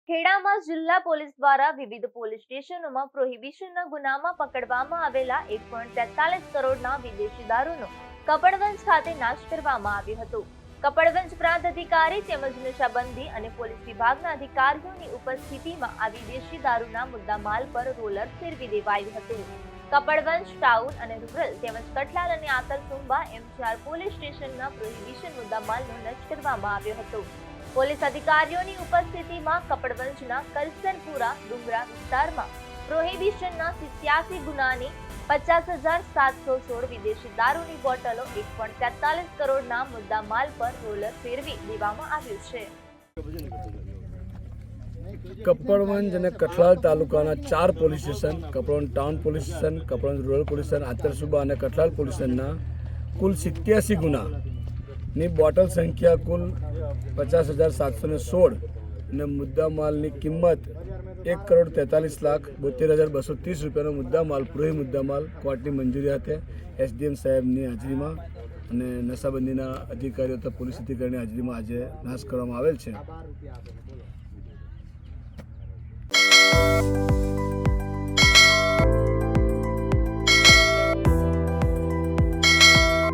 ખેડામાં જિલ્લા પોલીસ દ્વારા વિવિધ પોલીસ સ્ટેશનોમાં પ્રોહિબિશનના ગુનામાં પકડવામાં આવેલા 1.43 કરોડના વિદેશી દારૂનો કપડવંજ ખાતે નાશ કરવામાં આવ્યો હતો. કપડવંજ પ્રાંત અધિકારી તેમજ નશાબંધી અને પોલીસ વિભાગના અધિકારીઓની ઉપસ્થિતિમાં આ વિદેશી દારૂના મુદ્દામાલ પર રોલર ફેરવી દેવાયું હતું. કપડવંજ ટાઉન અને રૂરલ તેમજ કઠલાલ અને આતલતુંબા એમ 4 પોલીસ સ્ટેશનના પ્રોહિબિશન મુદ્દામાલનો નષ્ટ કરવામાં આવ્યો હતો. પોલીસ અધિકારીઓની ઉપસ્થિતિમાં કપડવંજના કરસનપુરા ડુંગરા વિસ્તારમાં પ્રોહિબિશનના 87 ગુનાની 50,716 વિદેશી દારૂની બોટલો 1.43 કરોડના મુદ્દામાલ પર રોલર ફેરવી દેવામાં આવ્યું છે. કપડવંજ અને કઠલાલ તાલુકાના 4 police station, Kapadvanj town police station, Kapadvanj rural police station, Atarsumba અને કઠલાલ પોલીસ સ્ટેશનના કુલ 87 ગુનાની બોટલ સંખ્યા કુલ 50,716 અને મુદ્દામાલની કિંમત 1,43,72,230 રૂપિયાનો મુદ્દામાલ પ્રોહી મુદ્દામાલ કોર્ટની મંજૂરી સાથે એસડીએમ સાહેબની હાજરીમાં અને નશાબંધીના અધિકારીઓ તથા પોલીસ અધિકારીની હાજરીમાં આજે નાશ કરવામાં આવેલ છે.